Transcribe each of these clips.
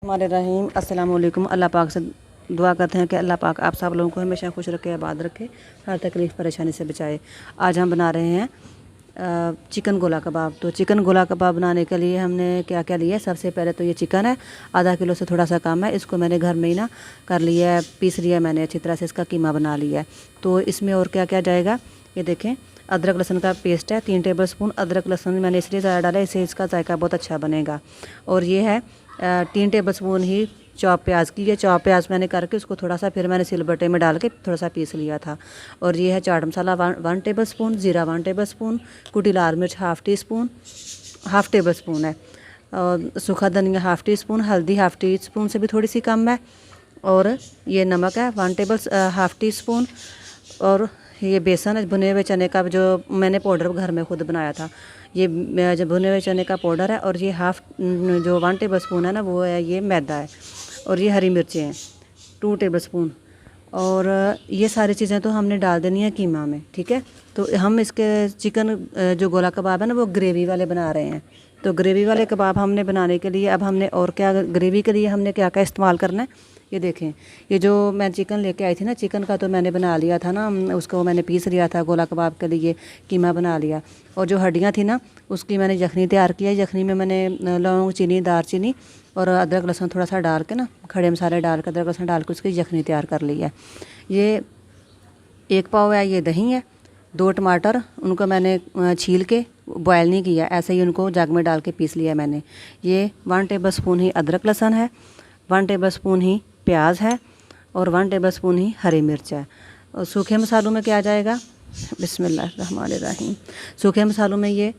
हमारे रहीम अस्सलाम वालेकुम। अल्लाह पाक से दुआ करते हैं कि अल्लाह पाक आप सब लोगों को हमेशा खुश रखे, आबाद रखे, हर तकलीफ़ परेशानी से बचाए। आज हम बना रहे हैं चिकन गोला कबाब। तो चिकन गोला कबाब बनाने के लिए हमने क्या क्या लिया है। सबसे पहले तो ये चिकन है, आधा किलो से थोड़ा सा कम है। इसको मैंने घर में ही ना कर लिया है, पीस लिया है मैंने अच्छी तरह से, इसका कीमा बना लिया है। तो इसमें और क्या क्या जाएगा ये देखें। अदरक लहसुन का पेस्ट है 3 टेबल स्पून। अदरक लहसुन मैंने इसलिए ज़्यादा डाला, इससे इसका जायका बहुत अच्छा बनेगा। और ये है 3 टेबल स्पून ही चॉप प्याज की है। चॉप प्याज मैंने करके उसको थोड़ा सा फिर मैंने सिलबट्टे में डाल के थोड़ा सा पीस लिया था। और ये है चाट मसाला 1 टेबल स्पून, ज़ीरा 1 टेबल स्पून, कुटी लाल मिर्च हाफ़ टेबल स्पून है, और सूखा धनिया हाफ़ टी स्पून, हल्दी हाफ़ टी स्पून से भी थोड़ी सी कम है, और ये नमक है हाफ़ टी स्पून। और ये बेसन है भुने हुए चने का, जो मैंने पाउडर घर में खुद बनाया था। ये जो भुने हुए चने का पाउडर है। और ये जो 1 टेबल स्पून है ना, वो है ये मैदा है। और ये हरी मिर्चें हैं 2 टेबल स्पून। और ये सारी चीज़ें तो हमने डाल देनी है कीमा में, ठीक है। तो हम इसके चिकन जो गोला कबाब है ना, वो ग्रेवी वाले बना रहे हैं। तो ग्रेवी वाले कबाब हमने बनाने के लिए अब हमने और क्या, ग्रेवी के लिए हमने क्या क्या इस्तेमाल करना है ये देखें। ये जो मैं चिकन लेके आई थी ना, चिकन का तो मैंने बना लिया था ना, उसको मैंने पीस लिया था गोला कबाब के लिए, कीमा बना लिया। और जो हड्डियाँ थी ना, उसकी मैंने यखनी तैयार किया। यखनी में मैंने लौंग, चीनी, दालचीनी और अदरक लहसुन थोड़ा सा डाल के ना, खड़े मसाले डाल के, अदरक लहसुन डाल के उसकी यखनी तैयार कर ली है। ये 1 पाव है, ये दही है, 2 टमाटर, उनको मैंने छील के बॉयल नहीं किया, ऐसे ही उनको जग में डाल के पीस लिया मैंने। ये 1 टेबल स्पून ही अदरक लहसुन है, 1 टेबल स्पून ही प्याज है, और 1 टेबल स्पून ही हरी मिर्च है। और सूखे मसालों में क्या जाएगा, बिस्मिल्लाहिर्रहमानिर्रहीम। सूखे मसालों में ये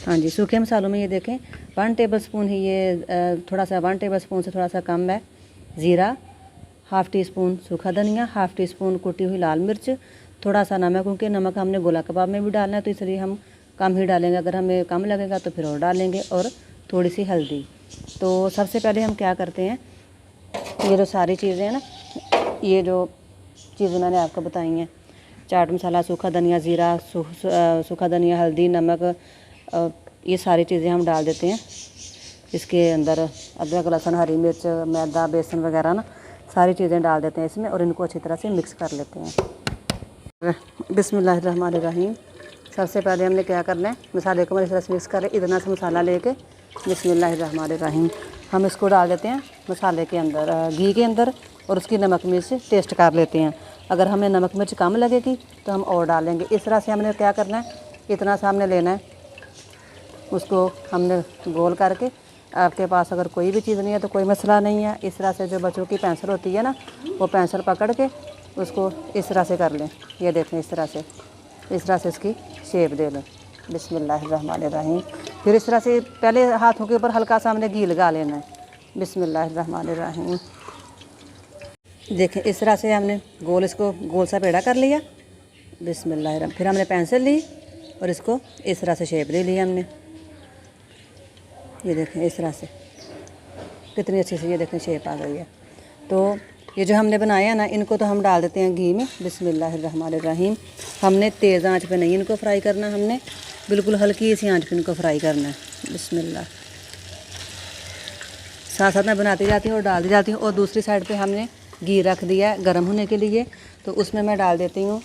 हाँ जी, सूखे मसालों में ये देखें 1 टेबल स्पून ही ये थोड़ा सा 1 टेबल स्पून से थोड़ा सा कम है ज़ीरा, हाफ़ टी स्पून सूखा धनिया, हाफ़ टी स्पून कुटी हुई लाल मिर्च, थोड़ा सा नमक, क्योंकि नमक हमने गोला कबाब में भी डालना है, तो इसलिए हम कम ही डालेंगे। अगर हमें कम लगेगा तो फिर और डालेंगे। और थोड़ी सी हल्दी। तो सबसे पहले हम क्या करते हैं, ये जो सारी चीज़ें हैं ना, ये जो चीज़ें मैंने आपको बताई हैं, चाट मसाला, सूखा धनिया, ज़ीरा, सूखा धनिया, हल्दी, नमक, ये सारी चीज़ें हम डाल देते हैं इसके अंदर। अदरक लहसुन, हरी मिर्च, मैदा, बेसन वगैरह ना, सारी चीज़ें डाल देते हैं इसमें, और इनको अच्छी तरह से मिक्स कर लेते हैं। बिस्मिल्लाहिर्रहमानिर्रहीम। सबसे पहले हमने क्या करना है, मसाले को इस तरह से मिक्स करें, इतना सा मसाला लेके, बिस्मिल्लाहिर्रहमानिर्रहीम, हम इसको डाल देते हैं मसाले के अंदर, घी के अंदर, और उसकी नमक मिर्च से टेस्ट कर लेते हैं। अगर हमें नमक मिर्च कम लगेगी तो हम और डालेंगे। इस तरह से हमने क्या करना है, इतना सा हमने लेना है, उसको हमने गोल करके, आपके पास अगर कोई भी चीज़ नहीं है तो कोई मसला नहीं है, इस तरह से जो बच्चों की पेंसिल होती है ना, वो पेंसिल पकड़ के उसको इस तरह से कर लें। ये देखें, इस तरह से इसकी शेप दे लें। बिस्मिल्लाहिर्रहमानिर्रहीम। फिर इस तरह से पहले हाथों के ऊपर हल्का सा हमने घी लगा लेना है। बिस्मिल्लाहिर्रहमानिर्रहीम। देखें, इस तरह से हमने इसको गोल सा पेड़ा कर लिया। बिस्मिल्लाहिर्रहमानिर्रहीम। फिर हमने पेंसिल ली और इसको इस तरह से शेप दे ली हमने। ये देखें, इस तरह से कितनी अच्छी से ये देखें शेप आ गई है। तो ये जो हमने बनाया है ना, इनको तो हम डाल देते हैं घी में। बिस्मिल्लाहिर्रहमानिर्रहीम। हमने तेज़ आंच पे नहीं इनको फ्राई करना, हमने बिल्कुल हल्की सी आंच पे इनको फ्राई करना है। बिस्मिल्लाह। साथ साथ मैं बनाती जाती हूँ और डालती जाती हूँ। और दूसरी साइड पे हमने घी रख दिया है गर्म होने के लिए, तो उसमें मैं डाल देती हूँ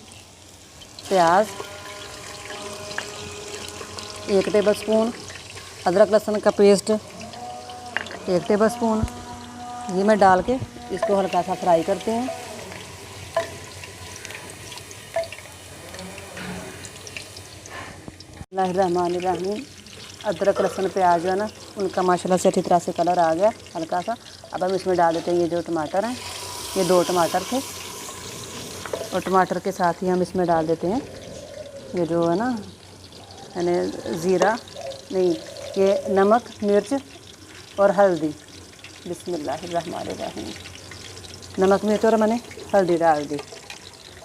प्याज 1 टेबल स्पून, अदरक लहसुन का पेस्ट 1 टेबल स्पून, ये मैं डाल के इसको हल्का सा फ्राई करते हैं। बिस्मिल्लाहिर्रहमानिर्रहीम। अदरक लहसुन प्याज जो है ना, उनका माशाल्लाह से अच्छी तरह से कलर आ गया हल्का सा। अब हम इसमें डाल देते हैं ये जो टमाटर हैं, ये 2 टमाटर थे, और टमाटर के साथ ही हम इसमें डाल देते हैं ये जो है ना, यानी ज़ीरा नहीं, ये नमक, मिर्च और हल्दी। बिस्मिल्लाहिर्रहमानिर्रहीम। नमक, मिर्च और मैंने हल्दी डाल दी।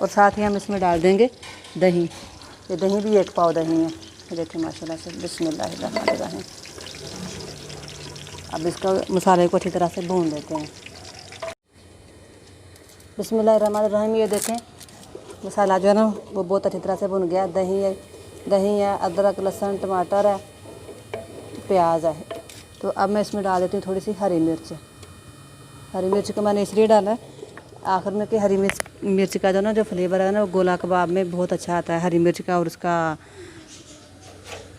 और साथ ही हम इसमें डाल देंगे दही। ये दही भी 1 पाव दही है, ये देखिए माशाल्लाह से। बिस्मिल्लाहिर्रहमानिर्रहीम। अब इसका मसाले को अच्छी तरह से भून देते हैं। बिस्मिल्लाहिर्रहमानिर्रहीम। ये देखें मसाला जो है ना, वो बहुत अच्छी तरह से भुन गया। दही है, अदरक लहसुन टमाटर है, प्याज है, तो अब मैं इसमें डाल देती हूँ थोड़ी सी हरी मिर्च। हरी मिर्च को मैंने इसलिए डाला है आखिर में कि हरी मिर्च का जो ना जो फ्लेवर है ना वो गोला कबाब में बहुत अच्छा आता है, हरी मिर्च का और उसका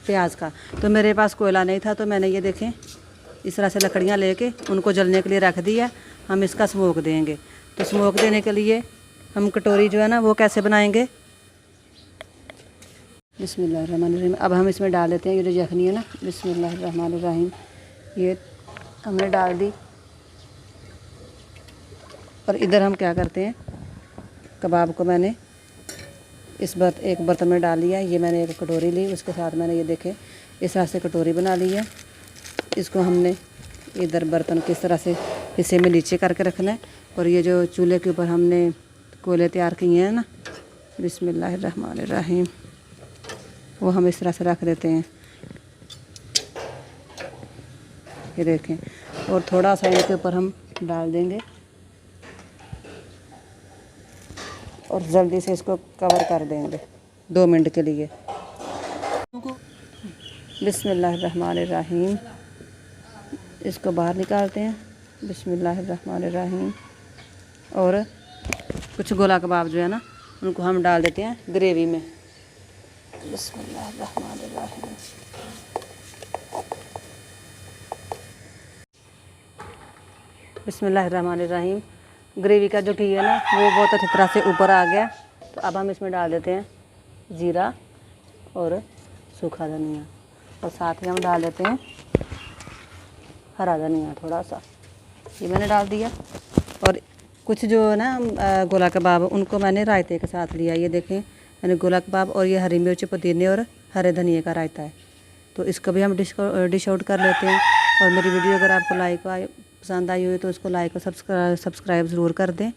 प्याज का। तो मेरे पास कोयला नहीं था तो मैंने ये देखें इस तरह से लकड़ियाँ लेके उनको जलने के लिए रख दिया। हम इसका स्मोक देंगे। तो स्मोक देने के लिए हम कटोरी जो है ना वो कैसे बनाएंगे, बिस्मिल्लाहिर्रहमानिर्रहीम। अब हम इसमें डाल देते हैं ये जो यखनी है ना, बिस्मिल्लाहिर्रहमानिर्रहीम। ये हमने डाल दी। और इधर हम क्या करते हैं, कबाब को मैंने एक बर्तन में डाल लिया। ये मैंने एक कटोरी ली, उसके साथ मैंने ये देखे इस तरह से कटोरी बना ली है। इसको हमने इधर बर्तन किस तरह से हिस्से में नीचे करके रखना है। और ये जो चूल्हे के ऊपर हमने कोयले तैयार किए हैं ना, बिस्मिल्लाहिर्रहमानिर्रहीम, वो हम इस तरह से रख देते हैं। ये देखें, और थोड़ा सा इनके ऊपर हम डाल देंगे और जल्दी से इसको कवर कर देंगे 2 मिनट के लिए। बिस्मिल्लाहिर्रहमानिर्रहीम। इसको बाहर निकालते हैं, बिस्मिल्लाहिर्रहमानिर्रहीम। और कुछ गोला कबाब जो है ना उनको हम डाल देते हैं ग्रेवी में, बिस्मिल्लाहिर्रहमानिर्रहीम। बिस्मिल्लाहिर्रहमानिर्रहीम। ग्रेवी का जो घी है ना वो बहुत अच्छी तरह से ऊपर आ गया। तो अब हम इसमें डाल देते हैं जीरा और सूखा धनिया, और साथ ही हम डाल देते हैं हरा धनिया थोड़ा सा, ये मैंने डाल दिया। और कुछ जो है ना गोला कबाब उनको मैंने रायते के साथ लिया। ये देखें मैंने गोला कबाब और ये हरी मिर्च, पुदीने और हरे धनिए का रायता है। तो इसको भी हम डिश आउट कर लेते हैं। और मेरी वीडियो अगर आपको पसंद आई हुई तो उसको लाइक और सब्सक्राइब ज़रूर कर दें।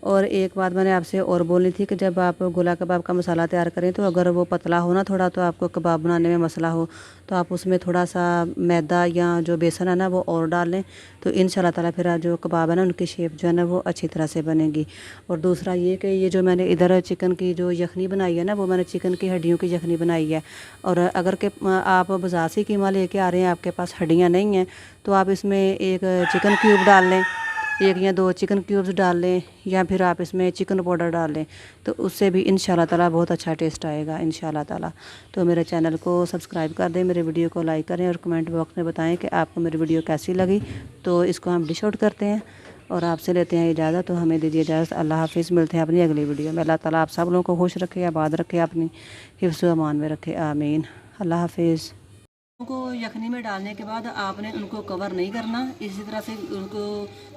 और एक बात मैंने आपसे और बोलनी थी कि जब आप गोला कबाब का मसाला तैयार करें तो अगर वो पतला हो ना थोड़ा, तो आपको कबाब बनाने में मसला हो तो आप उसमें थोड़ा सा मैदा या जो बेसन है ना वो और डाल लें। तो इंशाल्लाह ताला फिर जो कबाब है ना उनकी शेप जो है ना वो अच्छी तरह से बनेगी। और दूसरा ये कि ये जो मैंने इधर चिकन की जो यखनी बनाई है ना, वो मैंने चिकन की हड्डियों की यखनी बनाई है। और अगर के आप बाज़ार से कीमा लेके आ रहे हैं, आपके पास हड्डियाँ नहीं हैं, तो आप इसमें एक चिकन क्यूब डाल लें, 1 या 2 चिकन क्यूब्स डाल लें, या फिर आप इसमें चिकन पाउडर डाल लें। तो उससे भी इंशाल्लाह ताला बहुत अच्छा टेस्ट आएगा इंशाल्लाह ताला। तो मेरे चैनल को सब्सक्राइब कर दें, मेरे वीडियो को लाइक करें और कमेंट बॉक्स में बताएं कि आपको मेरी वीडियो कैसी लगी। तो इसको हम डिश आउट करते हैं और आपसे लेते हैं इजाज़त। तो हमें दीजिए इजाज़त। अल्लाह हाफ़िज़। मिलते हैं अपनी अगली वीडियो में। अल्लाह ताला आप सब लोगों को खुश रखे, आबाद रखे, अपनी हिफ्ज़ व अमान में रखे, आमीन। अल्लाह हाफ़िज़। उनको यखनी में डालने के बाद आपने उनको कवर नहीं करना, इसी तरह से उनको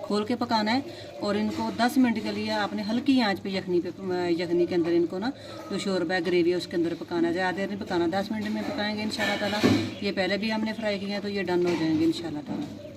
खोल के पकाना है। और इनको 10 मिनट के लिए आपने हल्की आंच पे यखनी के अंदर इनको ना जो शोरबा ग्रेवी है उसके अंदर पकाना है। ज़्यादा देर नहीं पकाना, 10 मिनट में पकाएंगे इंशाल्लाह ताला। ये पहले भी हमने फ्राई किए हैं तो ये डन हो जाएंगे इंशाल्लाह ताला।